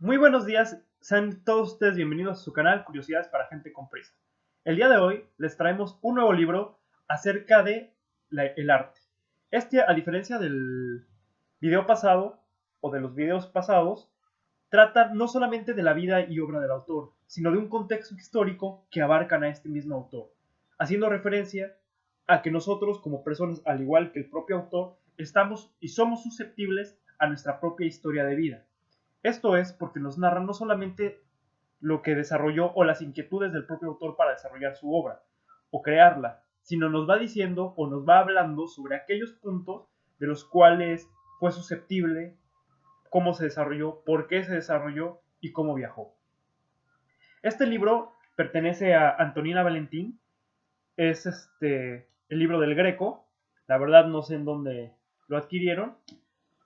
Muy buenos días, sean todos ustedes bienvenidos a su canal Curiosidades para Gente con Prisa. El día de hoy les traemos un nuevo libro acerca de el arte. A diferencia del video pasado o de los videos pasados, trata no solamente de la vida y obra del autor, sino de un contexto histórico que abarcan a este mismo autor, haciendo referencia a que nosotros como personas, al igual que el propio autor, estamos y somos susceptibles a nuestra propia historia de vida. Esto es porque nos narra no solamente lo que desarrolló o las inquietudes del propio autor para desarrollar su obra o crearla, sino nos va diciendo o nos va hablando sobre aquellos puntos de los cuales fue susceptible, cómo se desarrolló, por qué se desarrolló y cómo viajó. Este libro pertenece a Antonina Valentín, es el libro del Greco, la verdad no sé en dónde lo adquirieron,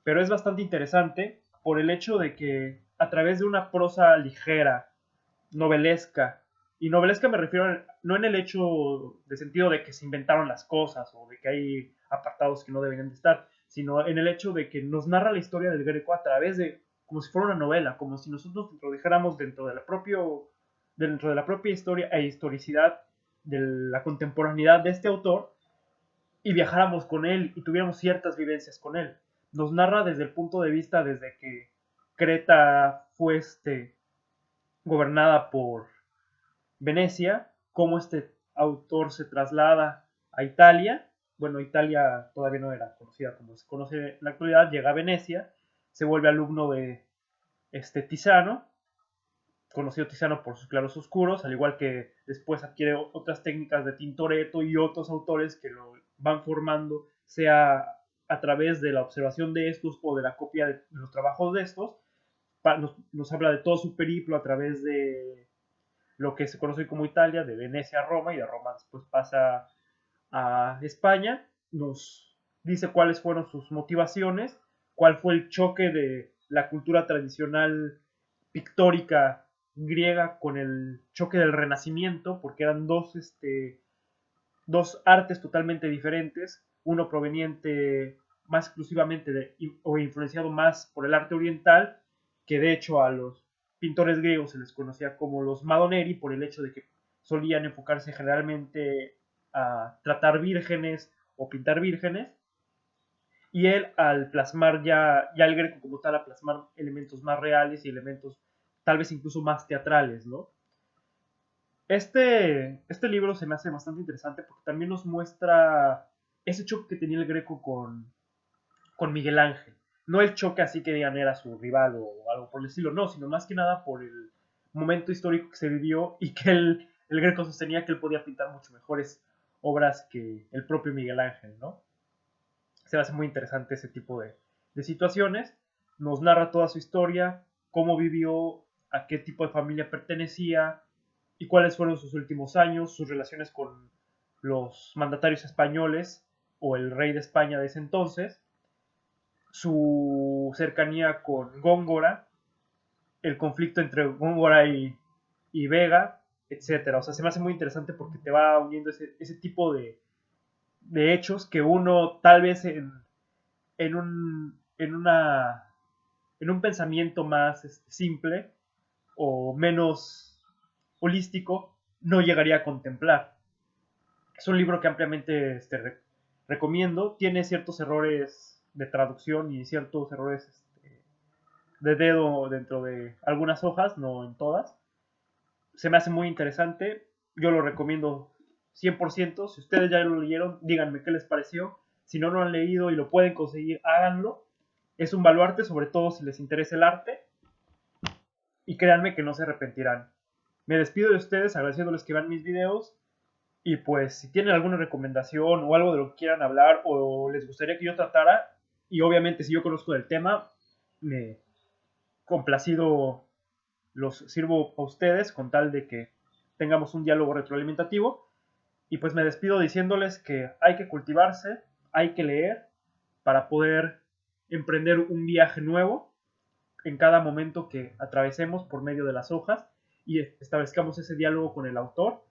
pero es bastante interesante por el hecho de que a través de una prosa ligera, novelesca, y novelesca me refiero no en el hecho de sentido de que se inventaron las cosas o de que hay apartados que no deberían de estar, sino en el hecho de que nos narra la historia del Greco a través de, como si fuera una novela, como si nosotros introdujéramos dentro de la propia historia e historicidad de la contemporaneidad de este autor y viajáramos con él y tuviéramos ciertas vivencias con él. Nos narra desde el punto de vista desde que Creta fue gobernada por Venecia, cómo este autor se traslada a Italia. Bueno, Italia todavía no era conocida como se conoce en la actualidad, llega a Venecia, se vuelve alumno de Tiziano, conocido Tiziano por sus claros oscuros, al igual que después adquiere otras técnicas de Tintoretto y otros autores que lo van formando, sea a través de la observación de estos o de la copia de los trabajos de estos. Nos habla de todo su periplo a través de lo que se conoce como Italia, de Venecia a Roma, y de Roma después pasa a España. Nos dice cuáles fueron sus motivaciones, cuál fue el choque de la cultura tradicional pictórica griega con el choque del Renacimiento, porque eran dos artes totalmente diferentes, uno proveniente más exclusivamente o influenciado más por el arte oriental, que de hecho a los pintores griegos se les conocía como los Madoneri por el hecho de que solían enfocarse generalmente a tratar vírgenes o pintar vírgenes, y él al plasmar ya el Greco como tal, a plasmar elementos más reales y elementos tal vez incluso más teatrales, ¿no? Este libro se me hace bastante interesante porque también nos muestra ese choque que tenía el Greco con Miguel Ángel. No el choque así que digan era su rival o algo por el estilo, no, sino más que nada por el momento histórico que se vivió y que el Greco sostenía que él podía pintar mucho mejores obras que el propio Miguel Ángel, ¿no? Se me hace muy interesante ese tipo de situaciones. Nos narra toda su historia, cómo vivió, a qué tipo de familia pertenecía y cuáles fueron sus últimos años, sus relaciones con los mandatarios españoles o el rey de España de ese entonces, su cercanía con Góngora, el conflicto entre Góngora y Vega, etcétera. O sea, se me hace muy interesante porque te va uniendo ese tipo de hechos que uno tal vez en un, en una, en un pensamiento más simple o menos holístico no llegaría a contemplar. Es un libro que ampliamente recomiendo. Tiene ciertos errores de traducción y ciertos errores de dedo dentro de algunas hojas, no en todas. Se me hace muy interesante. Yo lo recomiendo 100%. Si ustedes ya lo leyeron, díganme qué les pareció. Si no lo han leído y lo pueden conseguir, háganlo. Es un baluarte, sobre todo si les interesa el arte. Y créanme que no se arrepentirán. Me despido de ustedes agradeciéndoles que vean mis videos. Y pues si tienen alguna recomendación o algo de lo que quieran hablar o les gustaría que yo tratara, y obviamente si yo conozco del tema, me complacido los sirvo a ustedes con tal de que tengamos un diálogo retroalimentativo. Y pues me despido diciéndoles que hay que cultivarse, hay que leer para poder emprender un viaje nuevo en cada momento que atravesemos por medio de las hojas y establezcamos ese diálogo con el autor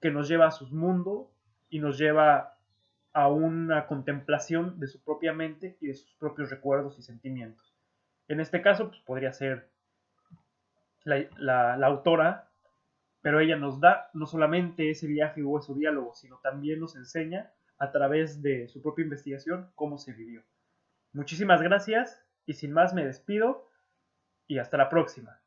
que nos lleva a su mundo y nos lleva a una contemplación de su propia mente y de sus propios recuerdos y sentimientos. En este caso, pues podría ser la autora, pero ella nos da no solamente ese viaje o ese diálogo, sino también nos enseña a través de su propia investigación cómo se vivió. Muchísimas gracias y sin más me despido y hasta la próxima.